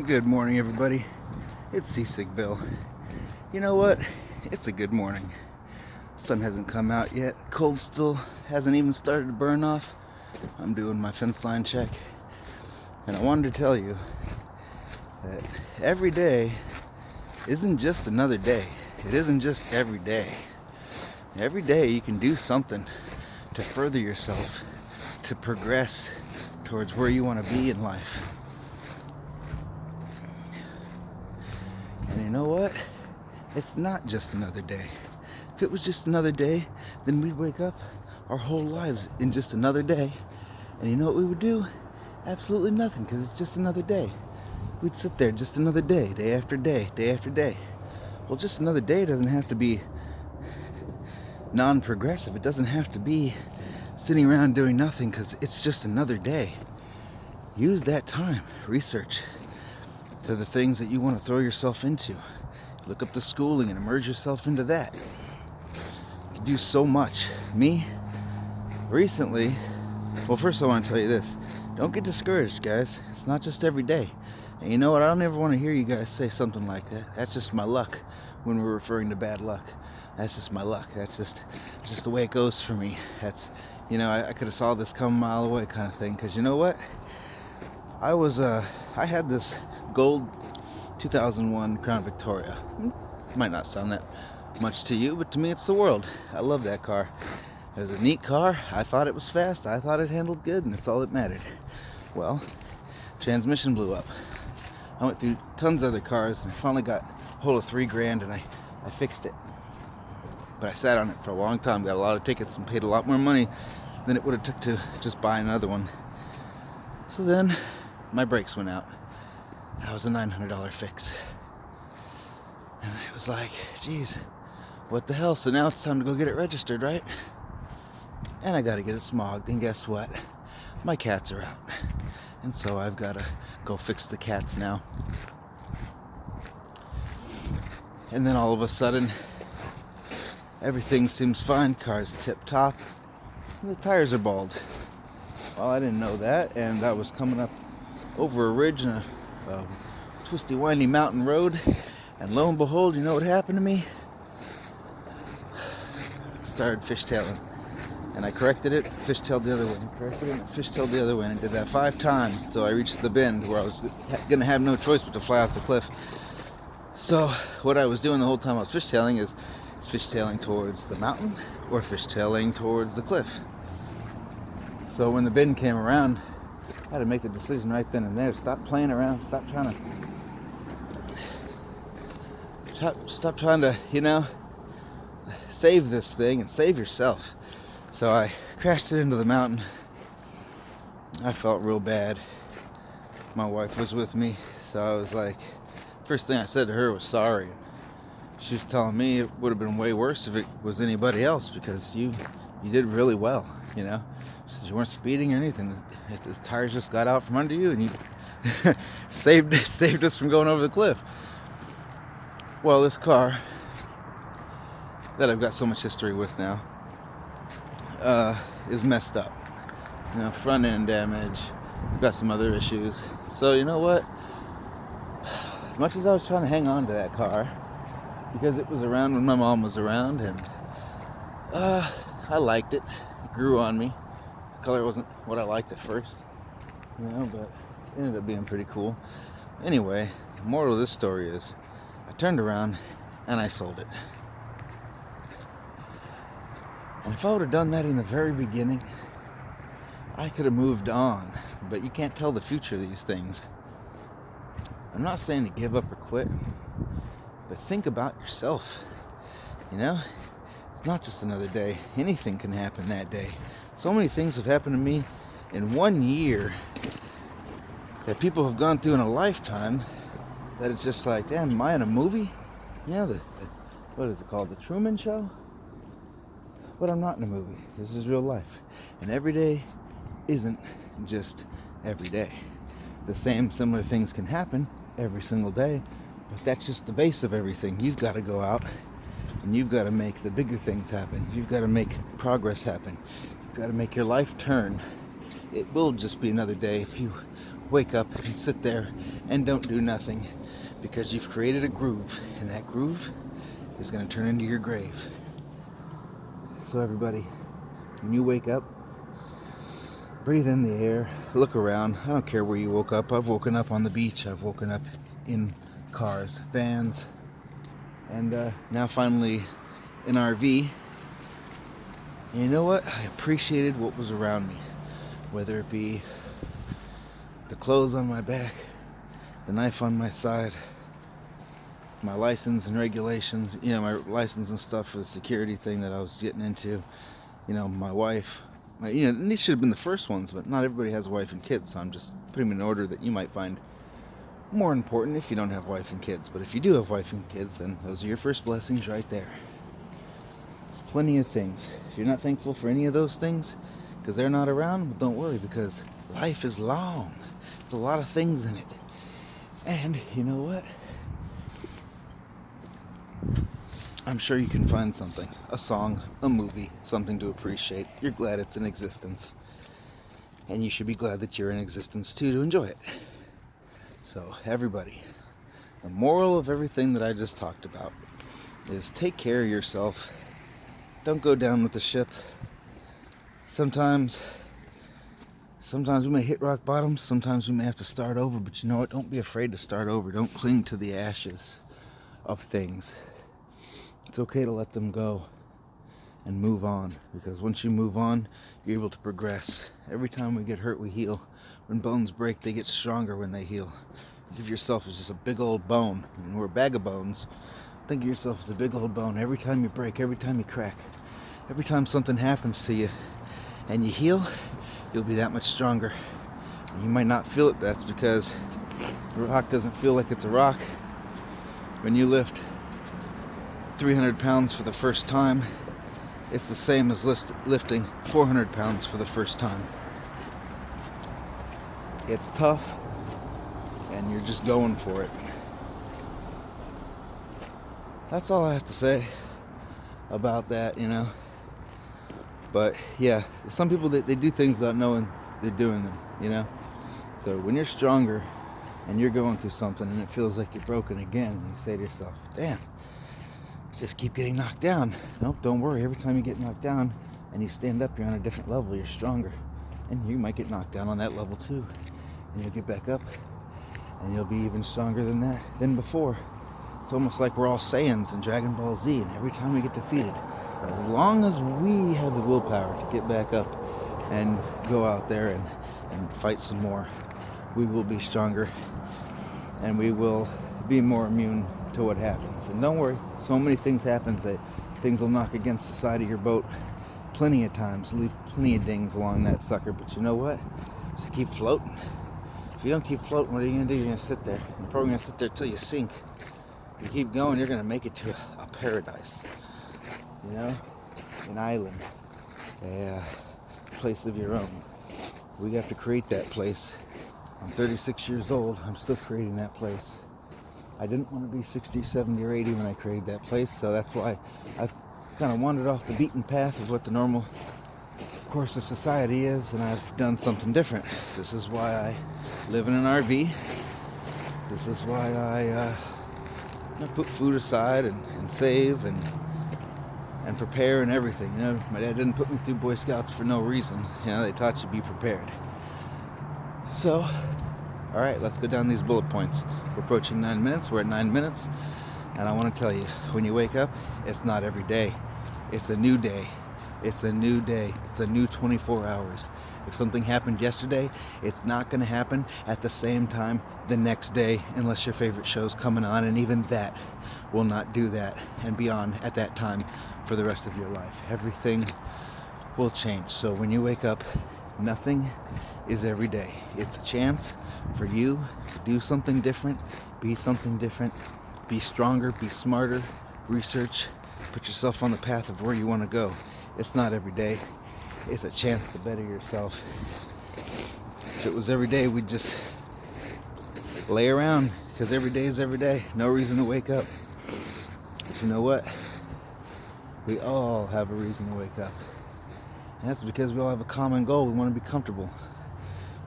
Good morning, everybody. It's Seasick Bill. You know what? It's a good morning. Sun hasn't come out yet. Cold still hasn't even started to burn off. I'm doing my fence line check. And I wanted to tell you that every day isn't just another day. It isn't just every day. Every day you can do something to further yourself, to progress towards where you want to be in life. And you know what? It's not just another day. If it was just another day, then we'd wake up our whole lives in just another day. And you know what we would do? Absolutely nothing, because it's just another day. We'd sit there just another day, day after day, day after day. Well, just another day doesn't have to be non-progressive. It doesn't have to be sitting around doing nothing, because it's just another day. Use that time. Research to the things that you want to throw yourself into. Look up the schooling and immerse yourself into that. You can do so much. Me, recently, well, first I want to tell you this. Don't get discouraged, guys. It's not just every day. And you know what? I don't ever want to hear you guys say something like that. That's just my luck when we're referring to bad luck. That's just my luck. That's just the way it goes for me. That's, I could have saw this come a mile away kind of thing. Because you know what? I had this gold 2001 Crown Victoria. Might not sound that much to you, but to me it's the world. I love that car. It was a neat car. I thought it was fast. I thought it handled good, and that's all that mattered. Well, transmission blew up. I went through tons of other cars, and I finally got a hold of $3,000, and I fixed it. But I sat on it for a long time, got a lot of tickets, and paid a lot more money than it would have took to just buy another one. So then my brakes went out. That was a $900 fix. And I was like, geez, what the hell? So now it's time to go get it registered, right? And I gotta get it smogged. And guess what? My cats are out. And so I've gotta go fix the cats now. And then all of a sudden, everything seems fine. Car's tip top. And the tires are bald. Well, I didn't know that. And I was coming up over a ridge in a twisty, windy mountain road, and lo and behold, you know what happened to me? I started fishtailing, and I corrected it, fishtailed the other way, corrected it, and fishtailed the other way, and I did that 5 times till I reached the bend where I was gonna have no choice but to fly off the cliff. So what I was doing the whole time I was fishtailing is fishtailing towards the mountain or fishtailing towards the cliff. So when the bend came around, I had to make the decision right then and there. Stop playing around. Stop trying to, save this thing and save yourself. So I crashed it into the mountain. I felt real bad. My wife was with me, so I was like, first thing I said to her was sorry. She was telling me it would have been way worse if it was anybody else, because you did really well, She said you weren't speeding or anything. The tires just got out from under you, and you saved us from going over the cliff. Well, this car that I've got so much history with now is messed up. Front end damage. I've got some other issues. So you know what? As much as I was trying to hang on to that car, because it was around when my mom was around, and I liked it. It grew on me. The color wasn't what I liked at first, but it ended up being pretty cool. Anyway, the moral of this story is I turned around and I sold it. And if I would have done that in the very beginning, I could have moved on. But you can't tell the future of these things. I'm not saying to give up or quit, but think about yourself. It's not just another day. Anything can happen that day. So many things have happened to me in 1 year that people have gone through in a lifetime, that it's just like, damn, am I in a movie? What is it called? The Truman Show? But I'm not in a movie. This is real life. And every day isn't just every day. The same similar things can happen every single day, but that's just the base of everything. You've got to go out and you've got to make the bigger things happen. You've got to make progress happen. You've got to make your life turn. It will just be another day if you wake up and sit there and don't do nothing, because you've created a groove, and that groove is going to turn into your grave. So everybody, when you wake up, breathe in the air, look around. I don't care where you woke up. I've woken up on the beach, I've woken up in cars, vans, and now finally in RV. And you know what? I appreciated what was around me, whether it be the clothes on my back, the knife on my side, my license and regulations, my license and stuff for the security thing that I was getting into, my wife, and these should have been the first ones, but not everybody has a wife and kids, so I'm just putting them in order that you might find more important if you don't have wife and kids. But if you do have wife and kids, then those are your first blessings right there. There's plenty of things. If you're not thankful for any of those things because they're not around, well, don't worry, because life is long. There's a lot of things in it. And you know what? I'm sure you can find something, a song, a movie, something to appreciate. You're glad it's in existence. And you should be glad that you're in existence too, to enjoy it. So everybody, the moral of everything that I just talked about is take care of yourself. Don't go down with the ship. Sometimes we may hit rock bottom, sometimes we may have to start over, but you know what? Don't be afraid to start over. Don't cling to the ashes of things. It's okay to let them go and move on, because once you move on, you're able to progress. Every time we get hurt, we heal. When bones break, they get stronger when they heal. Think of yourself as just a big old bone, and we're a bag of bones. Think of yourself as a big old bone. Every time you break, every time you crack, every time something happens to you and you heal, you'll be that much stronger. And you might not feel it, but that's because the rock doesn't feel like it's a rock. When you lift 300 pounds for the first time, it's the same as lifting 400 pounds for the first time. It's tough, and you're just going for it. That's all I have to say about that, But yeah, some people, they do things without knowing they're doing them, So when you're stronger and you're going through something and it feels like you're broken again, you say to yourself, damn, just keep getting knocked down. Nope, don't worry. Every time you get knocked down and you stand up, you're on a different level. You're stronger. And you might get knocked down on that level too. And you'll get back up and you'll be even stronger than before. It's almost like we're all Saiyans in Dragon Ball Z, and every time we get defeated, as long as we have the willpower to get back up and go out there and fight some more, we will be stronger and we will be more immune to what happens. And don't worry, so many things happen that things will knock against the side of your boat plenty of times, leave plenty of dings along that sucker, but you know what? Just keep floating. If you don't keep floating, what are you going to do? You're going to sit there. You're probably going to sit there till you sink. If you keep going, you're going to make it to a paradise. An island, a place of your own. We have to create that place. I'm 36 years old. I'm still creating that place. I didn't want to be 60, 70, or 80 when I created that place, so that's why I've kind of wandered off the beaten path of what the normal course of society is, and I've done something different. This is why I live in an RV. This is why I put food aside and save and prepare and everything. My dad didn't put me through Boy Scouts for no reason. They taught you to be prepared. So, all right, let's go down these bullet points. We're approaching 9 minutes. We're at 9 minutes. And I want to tell you, when you wake up, it's not every day. It's a new day. It's a new day. It's a new 24 hours. If something happened yesterday, it's not going to happen at the same time the next day unless your favorite show's coming on, and even that will not do that and be on at that time for the rest of your life. Everything will change. So when you wake up, nothing is every day. It's a chance for you to do something different, be something different, be stronger, be smarter, research, put yourself on the path of where you want to go. It's not every day. It's a chance to better yourself. If it was every day, we'd just lay around, because every day is every day. No reason to wake up. But you know what? We all have a reason to wake up. And that's because we all have a common goal. We want to be comfortable.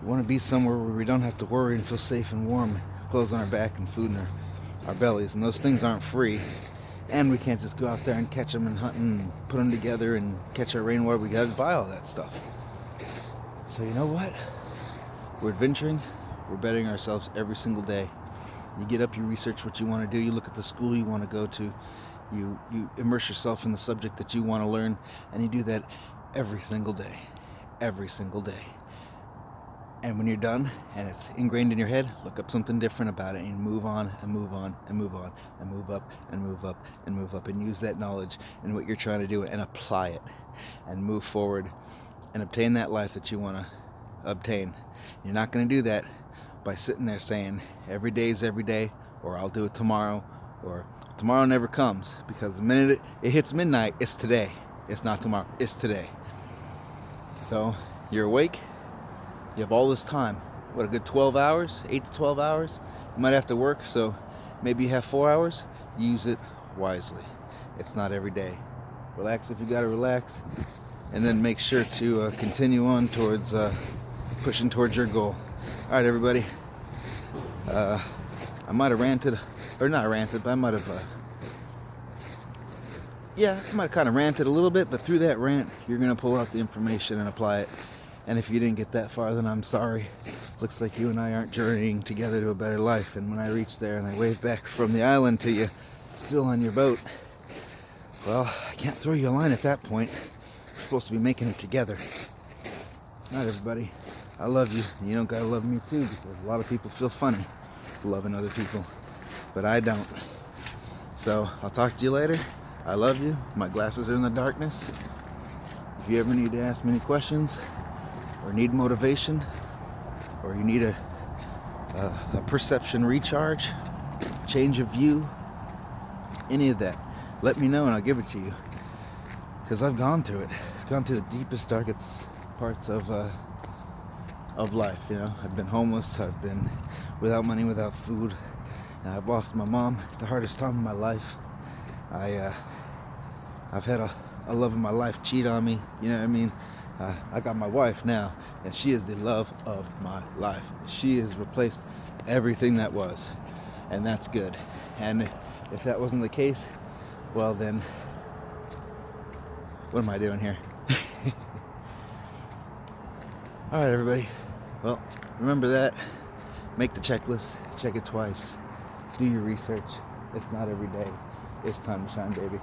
We want to be somewhere where we don't have to worry and feel safe and warm, clothes on our back and food in our bellies. And those things aren't free. And we can't just go out there and catch them and hunt and put them together and catch our rainwater. We got to buy all that stuff. So you know what? We're adventuring. We're bettering ourselves every single day. You get up, you research what you want to do, you look at the school you want to go to, you immerse yourself in the subject that you want to learn, and you do that every single day. Every single day. And when you're done and it's ingrained in your head, look up something different about it and move on and move on and move on and move up and move up and move up and use that knowledge and what you're trying to do and apply it and move forward and obtain that life that you want to obtain. You're not going to do that by sitting there saying every day is every day, or I'll do it tomorrow, or tomorrow never comes, because the minute it hits midnight, it's today. It's not tomorrow, it's today. So you're awake. You have all this time. What, a good 12 hours? 8 to 12 hours? You might have to work, so maybe you have 4 hours. Use it wisely. It's not every day. Relax if you gotta relax, and then make sure to continue on towards pushing towards your goal. All right, everybody. I might have ranted, or not ranted, but I might have kind of ranted a little bit, but through that rant, you're gonna pull out the information and apply it. And if you didn't get that far, then I'm sorry. Looks like you and I aren't journeying together to a better life. And when I reach there and I wave back from the island to you, still on your boat, well, I can't throw you a line at that point. We're supposed to be making it together. All right, everybody. I love you. You don't gotta love me too, because a lot of people feel funny loving other people, but I don't. So I'll talk to you later. I love you. My glasses are in the darkness. If you ever need to ask me any questions, or need motivation, or you need a perception recharge, change of view, any of that, let me know and I'll give it to you, because I've gone through it. I've gone through the deepest, darkest parts of life. You know, I've been homeless, I've been without money, without food, and I've lost my mom, the hardest time of my life. I've had a love of my life cheat on me, you know what I mean? I got my wife now, and she is the love of my life. She has replaced everything that was, and that's good. And if that wasn't the case, well then, what am I doing here? All right, everybody. Well, remember that. Make the checklist. Check it twice. Do your research. It's not every day. It's time to shine, baby.